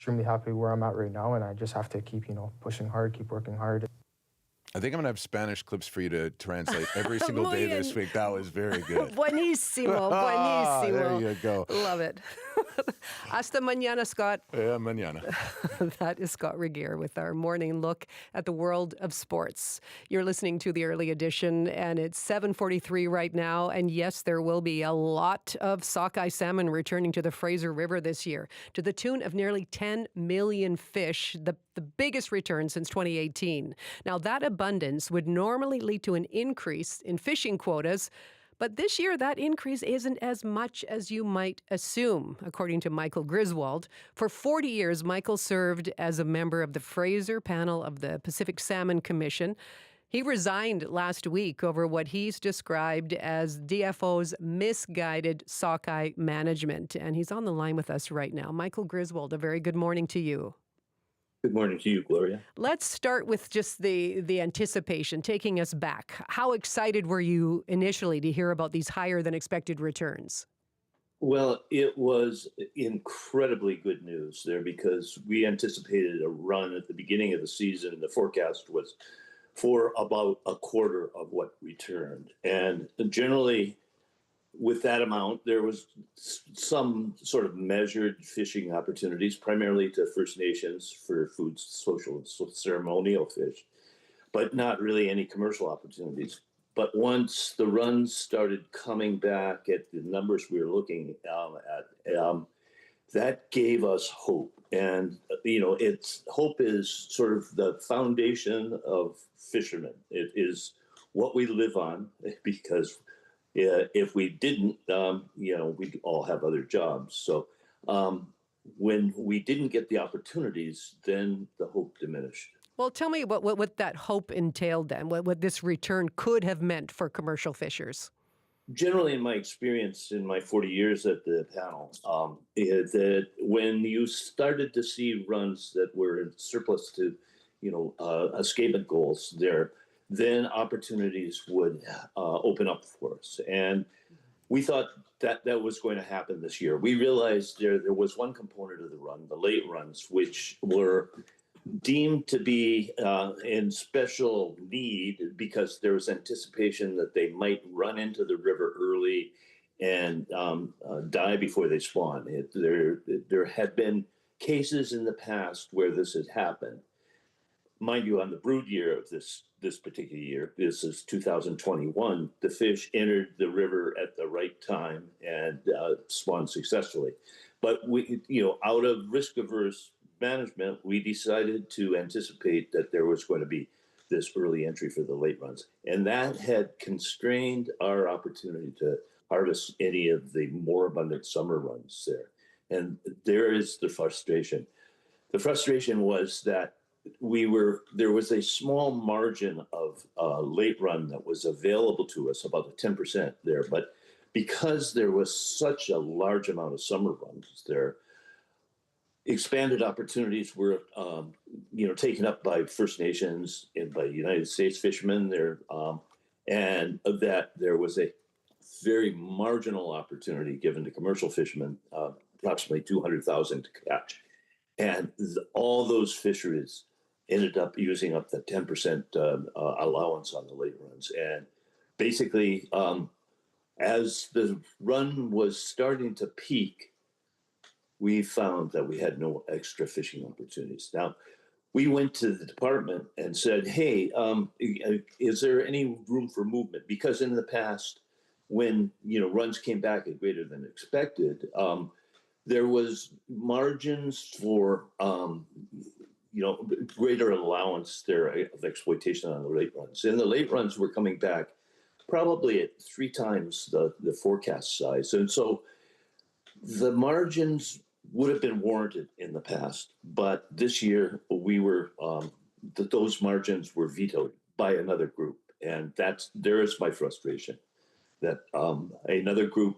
extremely happy where I'm at right now, and I just have to keep, pushing hard, keep working hard. I think I'm going to have Spanish clips for you to translate every single day this week. That was very good. Buenísimo, buenísimo. There you go. Love it. Hasta mañana, Scott. Yeah, mañana. That is Scott Regier with our morning look at the world of sports. You're listening to the early edition, and it's 7:43 right now. And yes, there will be a lot of sockeye salmon returning to the Fraser River this year, to the tune of nearly 10 million fish, the biggest return since 2018. Now, that abundance would normally lead to an increase in fishing quotas, but this year, that increase isn't as much as you might assume, according to Michael Griswold. For 40 years, Michael served as a member of the Fraser panel of the Pacific Salmon Commission. He resigned last week over what he's described as DFO's misguided sockeye management. And he's on the line with us right now. Michael Griswold, a very good morning to you. Good morning to you, Gloria. Let's start with just the anticipation, taking us back. How excited were you initially to hear about these higher than expected returns? Well, it was incredibly good news there because we anticipated a run at the beginning of the season. The forecast was for about a quarter of what returned. And generally, with that amount, there was some sort of measured fishing opportunities, primarily to First Nations for food, social, and ceremonial fish, but not really any commercial opportunities. But once the runs started coming back at the numbers we were looking at, that gave us hope. And, hope is sort of the foundation of fishermen. It is what we live on because if we didn't, we'd all have other jobs. So when we didn't get the opportunities, then the hope diminished. Well, tell me what that hope entailed then, what this return could have meant for commercial fishers. Generally, in my experience in my 40 years at the panel, that when you started to see runs that were in surplus to, escapement goals there, then opportunities would open up for us. And we thought that was going to happen this year. We realized there was one component of the run, the late runs, which were deemed to be in special need because there was anticipation that they might run into the river early and die before they spawn. There had been cases in the past where this had happened. Mind you, on the brood year of this particular year, this is 2021, the fish entered the river at the right time and spawned successfully. But we, out of risk-averse management, we decided to anticipate that there was going to be this early entry for the late runs. And that had constrained our opportunity to harvest any of the more abundant summer runs there. And there is the frustration. The frustration was that there was a small margin of late run that was available to us, about 10% there. But because there was such a large amount of summer runs there, expanded opportunities were, taken up by First Nations and by United States fishermen there, and that there was a very marginal opportunity given to commercial fishermen, approximately 200,000 to catch. And all those fisheries ended up using up the 10% allowance on the late runs. And basically, as the run was starting to peak, we found that we had no extra fishing opportunities. Now, we went to the department and said, hey, is there any room for movement? Because in the past, when runs came back at greater than expected, there was margins for greater allowance there of exploitation on the late runs. And the late runs were coming back probably at 3 times the forecast size. And so the margins would have been warranted in the past, but this year those margins were vetoed by another group. And there is my frustration that another group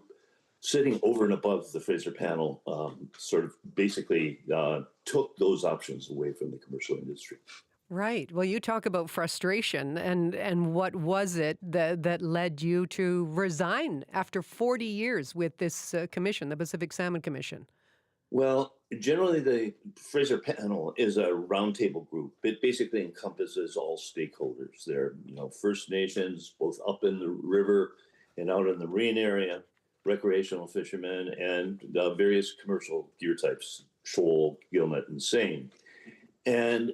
sitting over and above the Fraser panel sort of basically took those options away from the commercial industry. Right. Well, you talk about frustration, and what was it that led you to resign after 40 years with this commission, the Pacific Salmon Commission? Well, generally, the Fraser panel is a roundtable group. It basically encompasses all stakeholders. There, First Nations, both up in the river and out in the marine area, recreational fishermen, and various commercial gear types, shoal, gillnet, and seine. And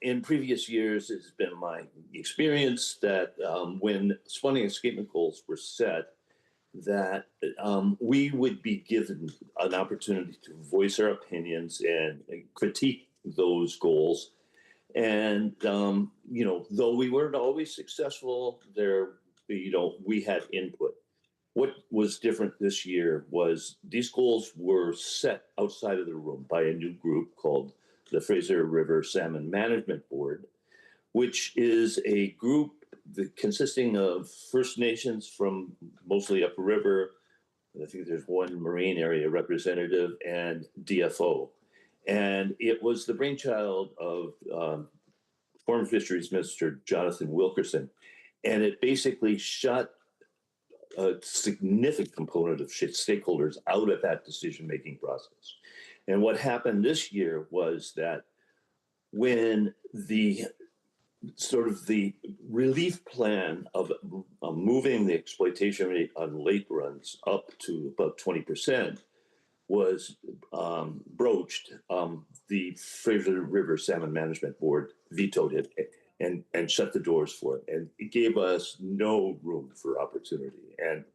in previous years, it's been my experience that when spawning escapement goals were set, that we would be given an opportunity to voice our opinions and critique those goals. And, though we weren't always successful, we had input. What was different this year was these goals were set outside of the room by a new group called the Fraser River Salmon Management Board, which is a group consisting of First Nations from mostly upriver. I think there's one marine area representative and DFO. And it was the brainchild of former Fisheries Minister Jonathan Wilkerson. And it basically shut a significant component of stakeholders out of that decision-making process. And what happened this year was that when the relief plan of moving the exploitation rate on lake runs up to about 20% was broached, the Fraser River Salmon Management Board vetoed it and shut the doors for it. And it gave us no room for opportunity. And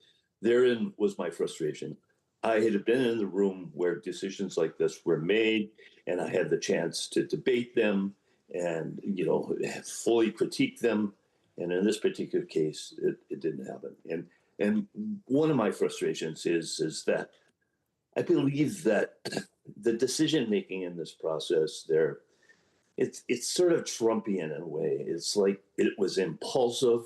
therein was my frustration. I had been in the room where decisions like this were made, and I had the chance to debate them and fully critique them. And in this particular case, it didn't happen. And one of my frustrations is that I believe that the decision making in this process it's sort of Trumpian in a way. It's like it was impulsive,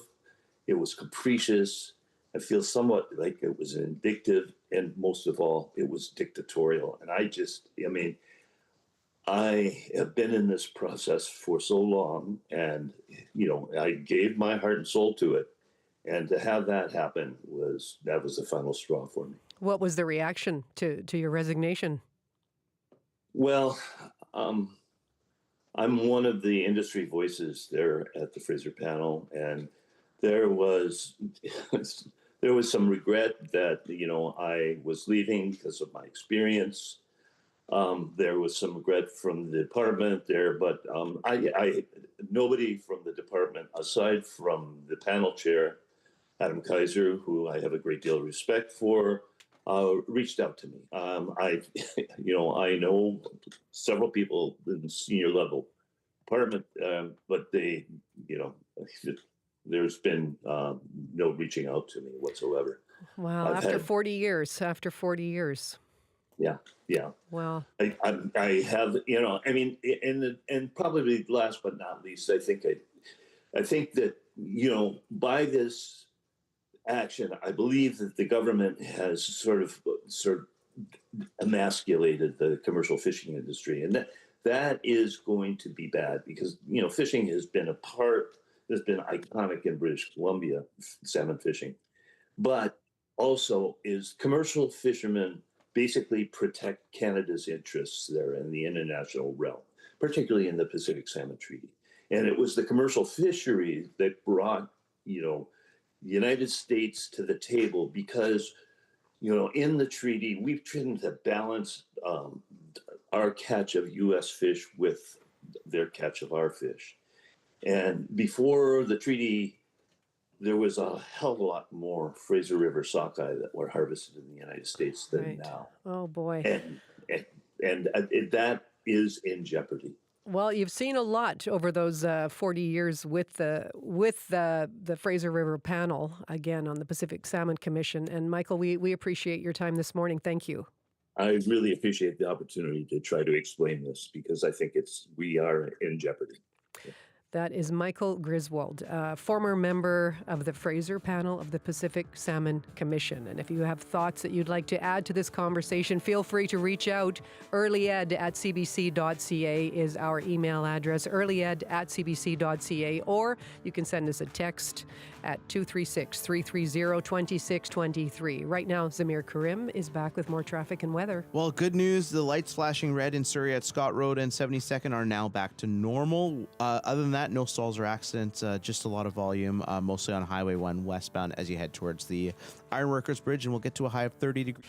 it was capricious. I feel somewhat like it was vindictive, and most of all, it was dictatorial. And I have been in this process for so long, and I gave my heart and soul to it, and to have that happen was the final straw for me. What was the reaction to your resignation? Well, I'm one of the industry voices there at the Fraser panel, and there was some regret that I was leaving because of my experience. There was some regret from the department there, but nobody from the department, aside from the panel chair, Adam Kaiser, who I have a great deal of respect for, reached out to me. I know several people in the senior level department, but there's been no reaching out to me whatsoever. Wow, after 40 years. Yeah. Wow. I have, and probably last but not least, I think that, by this action, I believe that the government has sort of emasculated the commercial fishing industry. And that is going to be bad because, fishing has been iconic in British Columbia, salmon fishing, but also is commercial fishermen basically protect Canada's interests there in the international realm, particularly in the Pacific Salmon Treaty. And it was the commercial fishery that brought, the United States to the table because, in the treaty, we've tried to balance our catch of U.S. fish with their catch of our fish. And before the treaty, there was a hell of a lot more Fraser River sockeye that were harvested in the United States than now. Oh boy! And that is in jeopardy. Well, you've seen a lot over those 40 years with the Fraser River panel, again on the Pacific Salmon Commission. And Michael, we appreciate your time this morning. Thank you. I really appreciate the opportunity to try to explain this because I think we are in jeopardy. That is Michael Griswold, former member of the Fraser panel of the Pacific Salmon Commission. And if you have thoughts that you'd like to add to this conversation, feel free to reach out. earlyed@cbc.ca is our email address, earlyed@cbc.ca, or you can send us a text at 236-330-2623. Right now, Zamir Karim is back with more traffic and weather. Well, good news. The lights flashing red in Surrey at Scott Road and 72nd are now back to normal. Other than that, no stalls or accidents, just a lot of volume, mostly on Highway 1 westbound as you head towards the Ironworkers Bridge, and we'll get to a high of 30 degrees.